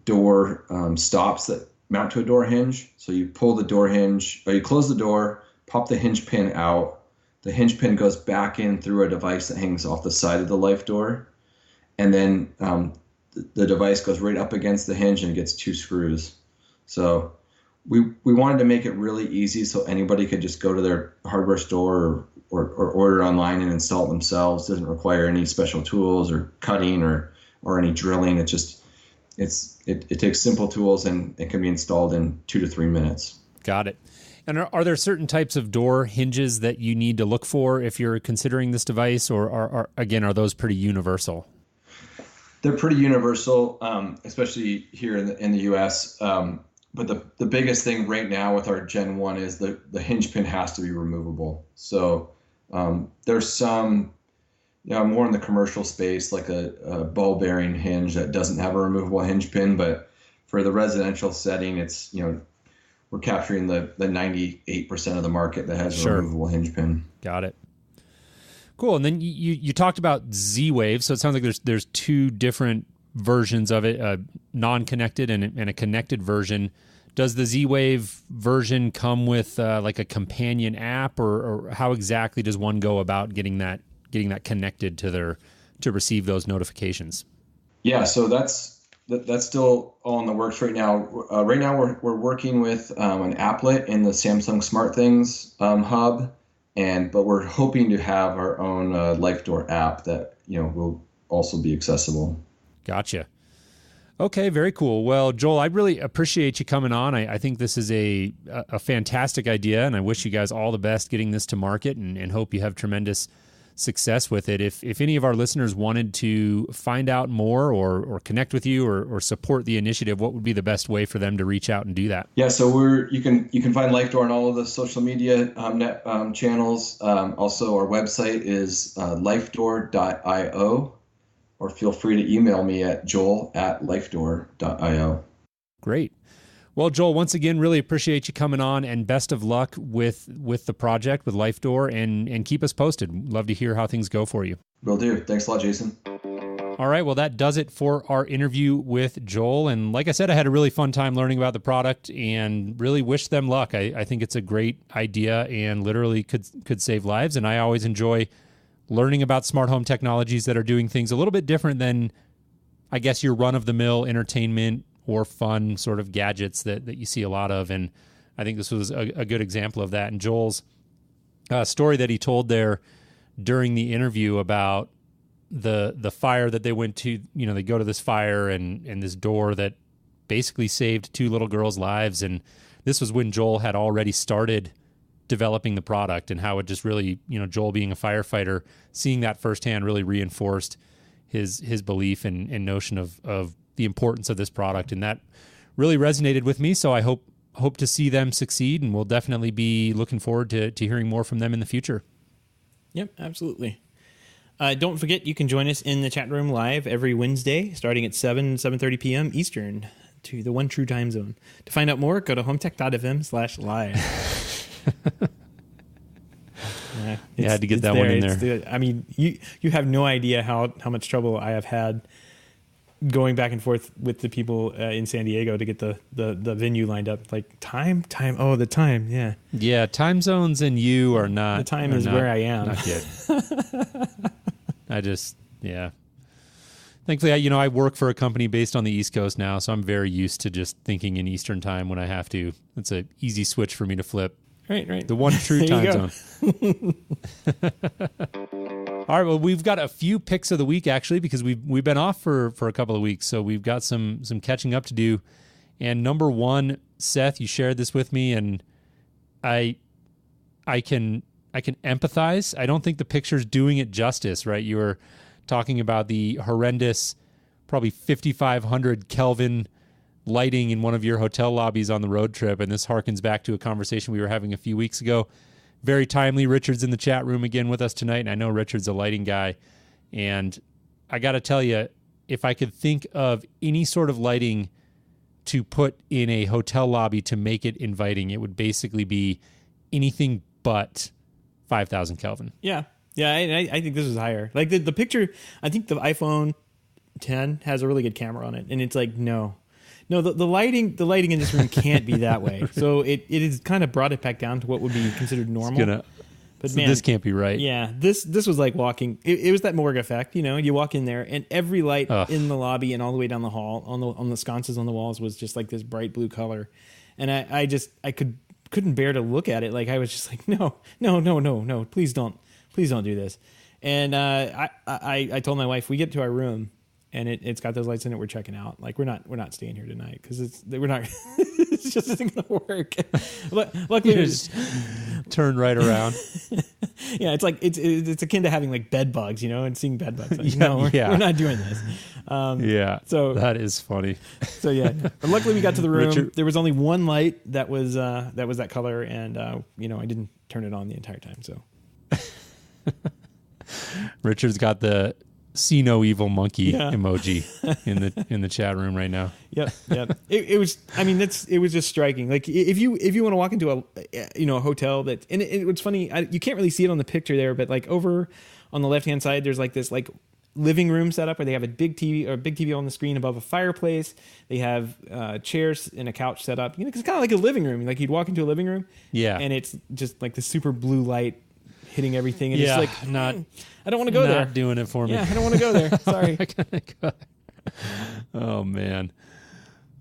door stops that mount to a door hinge. So you pull the door hinge, or you close the door, pop the hinge pin out. The hinge pin goes back in through a device that hangs off the side of the Life Door. And then the device goes right up against the hinge and gets 2 screws. So we wanted to make it really easy so anybody could just go to their hardware store or order online and install it themselves. It doesn't require any special tools or cutting or any drilling. It takes simple tools and it can be installed in 2 to 3 minutes. Got it. And are there certain types of door hinges that you need to look for if you're considering this device, or are those pretty universal? They're pretty universal, especially here in the U.S. But the biggest thing right now with our Gen 1 is the hinge pin has to be removable. So there's some, more in the commercial space, like a ball bearing hinge that doesn't have a removable hinge pin. But for the residential setting, it's, we're capturing the 98% of the market that has a removable hinge pin. Got it. Cool. And then you talked about Z-Wave. So it sounds like there's 2 different versions of it, a non-connected and a connected version. Does the Z-Wave version come with like a companion app, or how exactly does one go about getting that connected to receive those notifications? Yeah, so that's still all in the works right now. Right now we're working with an applet in the Samsung SmartThings hub, but we're hoping to have our own Life Door app that will also be accessible. Gotcha. Okay, very cool. Well, Joel, I really appreciate you coming on. I think this is a fantastic idea, and I wish you guys all the best getting this to market, and hope you have tremendous success with it. If any of our listeners wanted to find out more or connect with you or support the initiative, what would be the best way for them to reach out and do that? Yeah, so you can find Life Door on all of the social media channels. Also, our website is lifedoor.io, or feel free to email me at joel@lifedoor.io. Great. Well, Joel, once again, really appreciate you coming on, and best of luck with the project with Life Door, and keep us posted. Love to hear how things go for you. Will do. Thanks a lot, Jason. All right. Well, that does it for our interview with Joel. And like I said, I had a really fun time learning about the product, and really wish them luck. I think it's a great idea and literally could save lives. And I always enjoy learning about smart home technologies that are doing things a little bit different than, I guess, your run-of-the-mill entertainment or fun sort of gadgets that you see a lot of. And I think this was a good example of that. And Joel's story that he told there during the interview about the fire that they went to, they go to this fire and this door that basically saved 2 little girls' lives. And this was when Joel had already started developing the product, and how it just really, Joel being a firefighter, seeing that firsthand really reinforced his belief and notion of the importance of this product. And that really resonated with me. So I hope to see them succeed, and we'll definitely be looking forward to hearing more from them in the future. Yep, absolutely. Don't forget, you can join us in the chat room live every Wednesday, starting at 7:30 p.m. Eastern, to the one true time zone. To find out more, go to HomeTech.fm/live. All Yeah, You had to get that one in there. I mean, you have no idea how much trouble I have had going back and forth with the people in San Diego to get the venue lined up. Like time. Oh, the time. Yeah. Yeah. Time zones and you are not. The time is where I am. Not good. Yeah. Thankfully, I work for a company based on the East Coast now, so I'm very used to just thinking in Eastern time when I have to. It's an easy switch for me to flip. Right. The one true time zone. All right, well, we've got a few picks of the week, actually, because we've been off for a couple of weeks, so we've got some catching up to do. And number one, Seth, you shared this with me, and I can empathize. I don't think the picture's doing it justice, right? You were talking about the horrendous, probably 5,500 Kelvin lighting in one of your hotel lobbies on the road trip, and this harkens back to a conversation we were having a few weeks ago. Very timely. Richard's in the chat room again with us tonight, and I know Richard's a lighting guy, and I got to tell you, if I could think of any sort of lighting to put in a hotel lobby to make it inviting, it would basically be anything but 5,000 Kelvin. Yeah. I think this is higher. Like the picture, I think the iPhone 10 has a really good camera on it, and it's like no, the lighting in this room can't be that way. So it has kind of brought it back down to what would be considered normal. But man, this can't be right. Yeah, this was like walking. It was that Morgue effect. You walk in there, and every light in the lobby and all the way down the hall on the sconces on the walls was just like this bright blue color, and I couldn't bear to look at it. Like I was just like no, please don't do this. And I told my wife, we get to our room and it's got those lights in it, we're checking out. Like we're not staying here tonight because it's just isn't gonna work. Luckily, just turn right around. Yeah, it's like it's akin to having like bed bugs, and seeing bed bugs. Like, we're not doing this. Yeah, so that is funny. So yeah, but luckily we got to the room. Richard, there was only one light that was that color, and I didn't turn it on the entire time. So. Richard's got the see no evil monkey emoji in the chat room right now. Yep. It was. I mean, it was just striking. Like if you want to walk into a hotel that, and it was funny. You can't really see it on the picture there, but like over on the left hand side, there's like this like living room setup where they have a big TV on the screen above a fireplace. They have chairs and a couch set up. It's kind of like a living room. Like you'd walk into a living room. Yeah. And it's just like the super blue light hitting everything, and it's like I don't want to go there. Not doing it for me. Yeah, I don't want to go there. Sorry. Oh man.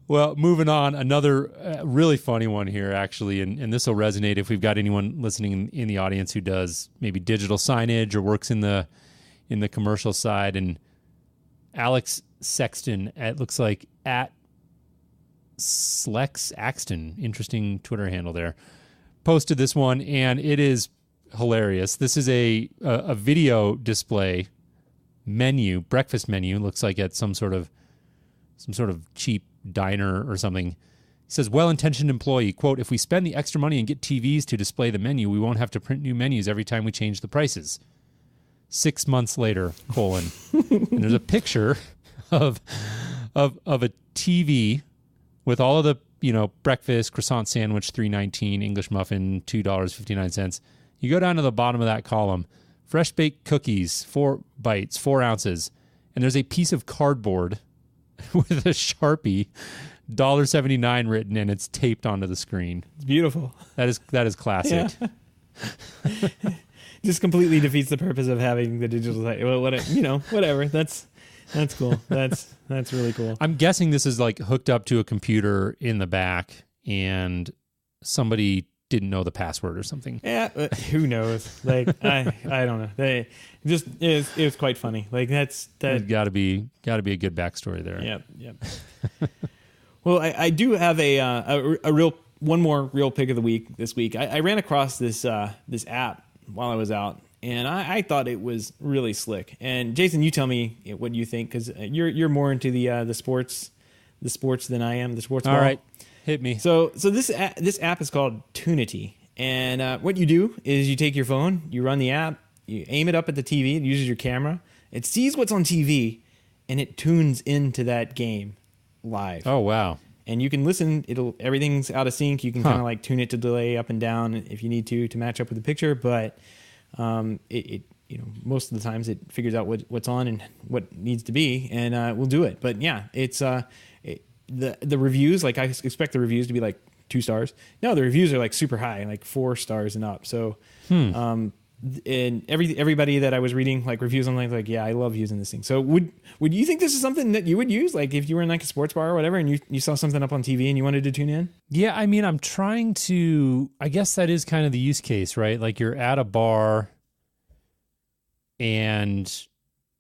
Well, moving on, another really funny one here, actually, and this will resonate if we've got anyone listening in the audience who does maybe digital signage or works in the commercial side. And Alex Sexton, it looks like at Slex Axton, interesting Twitter handle there, posted this one, and it is hilarious. This is a video display menu, breakfast menu. Looks like at some sort of cheap diner or something. It says, well-intentioned employee, quote, if we spend the extra money and get TVs to display the menu, we won't have to print new menus every time we change the prices. 6 months later, colon. And there's a picture of a TV with all of the, breakfast, croissant sandwich, $3.19, English muffin, $2.59. You go down to the bottom of that column, fresh baked cookies, 4 bites, 4 ounces, and there's a piece of cardboard with a Sharpie, $1.79 written, and it's taped onto the screen. It's beautiful. That is classic. Yeah. Just completely defeats the purpose of having the digital site. Well, whatever. That's cool. That's really cool. I'm guessing this is like hooked up to a computer in the back, and somebody didn't know the password or something. Yeah, who knows? Like I don't know. It was quite funny. Like that. Got to be a good backstory there. Yep. Well, I do have one more real pick of the week this week. I ran across this app while I was out, and I thought it was really slick. And Jason, you tell me what you think, because you're more into the sports than I am. The sports. All ball. right. Hit me. So this app is called Tunity, and what you do is you take your phone, you run the app, you aim it up at the TV, it uses your camera, it sees what's on TV, and it tunes into that game live. Oh wow! And you can listen. Everything's out of sync. You can kind of like tune it to delay up and down if you need to match up with the picture. But it most of the times it figures out what's on and what needs to be, and we'll do it. But yeah, it's the reviews, like I expect the reviews to be like 2 stars. No, the reviews are like super high, like 4 stars and up. So, and everybody that I was reading like reviews online, like, yeah, I love using this thing. So would you think this is something that you would use? Like if you were in like a sports bar or whatever, and you saw something up on TV and you wanted to tune in? Yeah. I mean, I'm trying to, I guess that is kind of the use case, right? Like you're at a bar and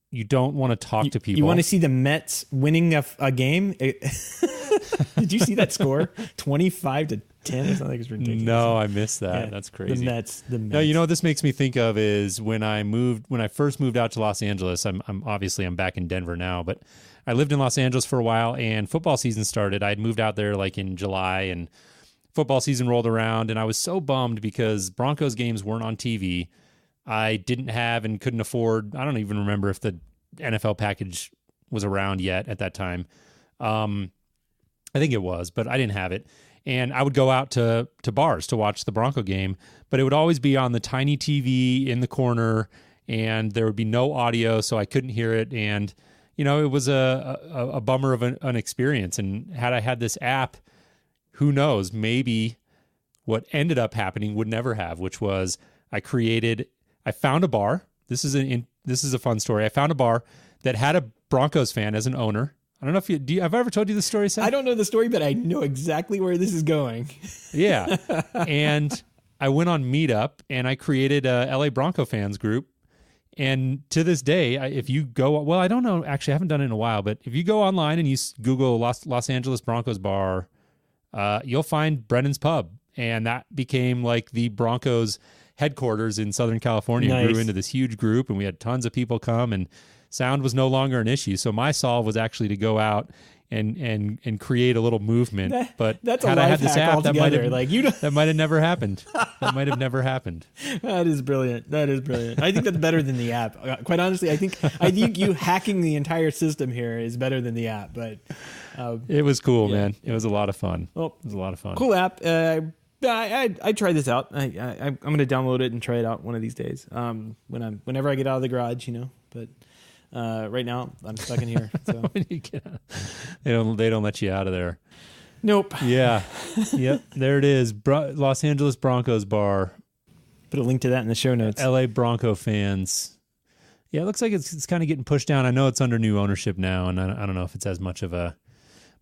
you don't want to talk to people. You want to see the Mets winning a game? Did you see that score? 25-10 or something. It's ridiculous. No, I missed that. Yeah, That's crazy. The Mets. No, you know what this makes me think of is when I first moved out to Los Angeles. I'm back in Denver now, but I lived in Los Angeles for a while, and football season started. I'd moved out there like in July, and football season rolled around, and I was so bummed because Broncos games weren't on TV. I didn't have and couldn't afford. I don't even remember if the NFL package was around yet at that time. I think it was, but I didn't have it. And I would go out to bars to watch the Bronco game, but it would always be on the tiny TV in the corner, and there would be no audio, so I couldn't hear it. And, it was a bummer of an experience. And had I had this app, who knows, maybe what ended up happening would never have, which was I found a bar. This is a fun story. I found a bar that had a Broncos fan as an owner. I don't know if I've ever told you this story, Seth? I don't know the story, but I know exactly where this is going. Yeah. And I went on Meetup and I created a LA Bronco fans group. And to this day, if you go, I don't know, actually I haven't done it in a while, but if you go online and you Google Los Angeles Broncos bar, you'll find Brennan's Pub. And that became like the Broncos headquarters in Southern California. Nice. Grew into this huge group, and we had tons of people come, and sound was no longer an issue. So my solve was actually to go out and create a little movement. But that's had a I life had this hack app, altogether. that might have never happened. That might have never happened. That is brilliant. I think that's better than the app. Quite honestly, I think you hacking the entire system here is better than the app. But it was cool, man. It was a lot of fun. Well, it was a lot of fun. Cool app. I tried this out. I'm going to download it and try it out one of these days. Whenever I get out of the garage, But right now I'm stuck in here. So when you get out, they don't let you out of there. Nope. Yeah. Yep. There it is. Los Angeles Broncos bar. Put a link to that in the show notes. LA Bronco fans. Yeah, it looks like it's kind of getting pushed down. I know it's under new ownership now, and I don't know if it's as much of a.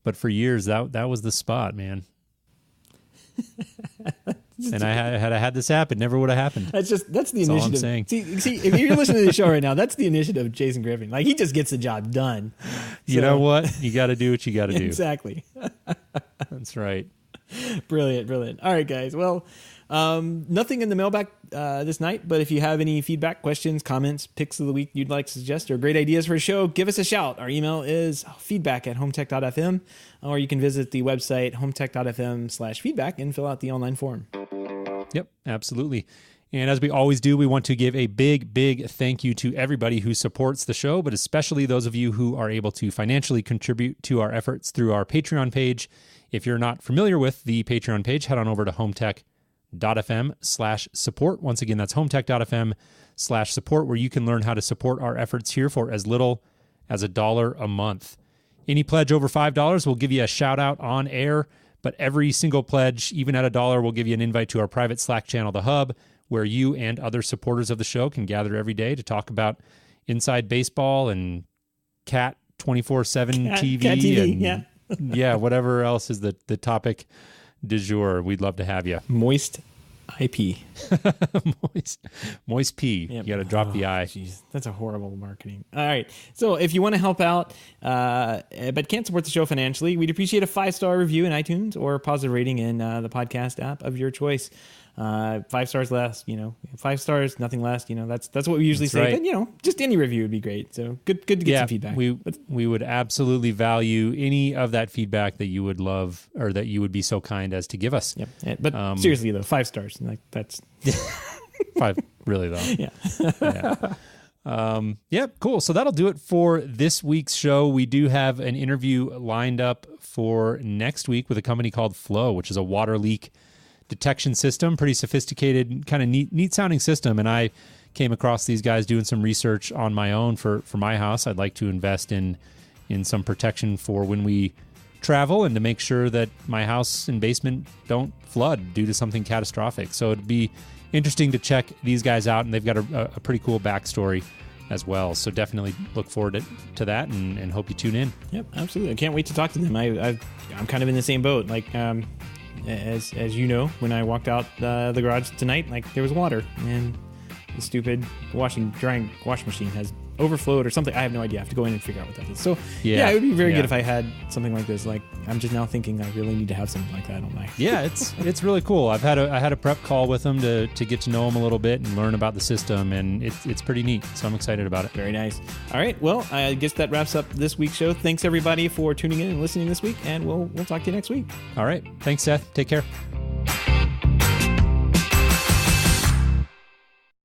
But for years, that was the spot, man. And had I had this app, it never would have happened. That's the That's initiative. all I'm saying. See, if you're listening to the show right now, that's the initiative of Jason Griffin. Like, he just gets the job done. You know what? You got to do what you got to do. Exactly. That's right. Brilliant. All right, guys. Well, nothing in the mailbag this night, but if you have any feedback, questions, comments, picks of the week you'd like to suggest, or great ideas for a show, give us a shout. Our email is feedback@HomeTech.fm, or you can visit the website HomeTech.fm/feedback and fill out the online form. Yep, absolutely. And as we always do, we want to give a big thank you to everybody who supports the show, but especially those of you who are able to financially contribute to our efforts through our Patreon page. If you're not familiar with the Patreon page, head on over to HomeTech.fm/support. Once again, that's HomeTech.fm/support, where you can learn how to support our efforts here for as little as $1 a month. Any pledge over $5 will give you a shout out on air, but every single pledge, even at $1, will give you an invite to our private Slack channel, The Hub, where you and other supporters of the show can gather every day to talk about inside baseball and Cat 24/7 TV. Cat TV, and, yeah. yeah, whatever else is the topic du jour. We'd love to have you. Moist IP. Moist P. Yep. You got to drop the I. Geez, that's a horrible marketing. All right. So if you want to help out, but can't support the show financially, we'd appreciate a 5-star review in iTunes or a positive rating in the podcast app of your choice. 5 stars less, 5 stars, nothing less. That's what we usually say. Right. But just any review would be great. So good to get some feedback. We would absolutely value any of that feedback that you would love, or that you would be so kind as to give us. Yep. But seriously though, 5 stars, like that's 5 really though. Yeah. Yep, cool. So that'll do it for this week's show. We do have an interview lined up for next week with a company called Flow, which is a water leak detection system, pretty sophisticated, kind of neat sounding system. And I came across these guys doing some research on my own for my house. I'd like to invest in some protection for when we travel and to make sure that my house and basement don't flood due to something catastrophic. So it'd be interesting to check these guys out, and they've got a pretty cool backstory as well. So definitely look forward to that, and hope you tune in. Yep, absolutely. I can't wait to talk to them. I'm kind of in the same boat. Like, as you know, when I walked out the garage tonight, like there was water, and the stupid drying washing machine has overflowed or something. I have no idea. I have to go in and figure out what that is. So yeah, it would be very good if I had something like this. Like, I'm just now thinking I really need to have something like that on my. Yeah, it's really cool. I had a prep call with them to get to know them a little bit and learn about the system, and it's pretty neat. So I'm excited about it. Very nice. All right, well, I guess that wraps up this week's show. Thanks everybody for tuning in and listening this week, and we'll talk to you next week. All right, thanks, Seth. Take care.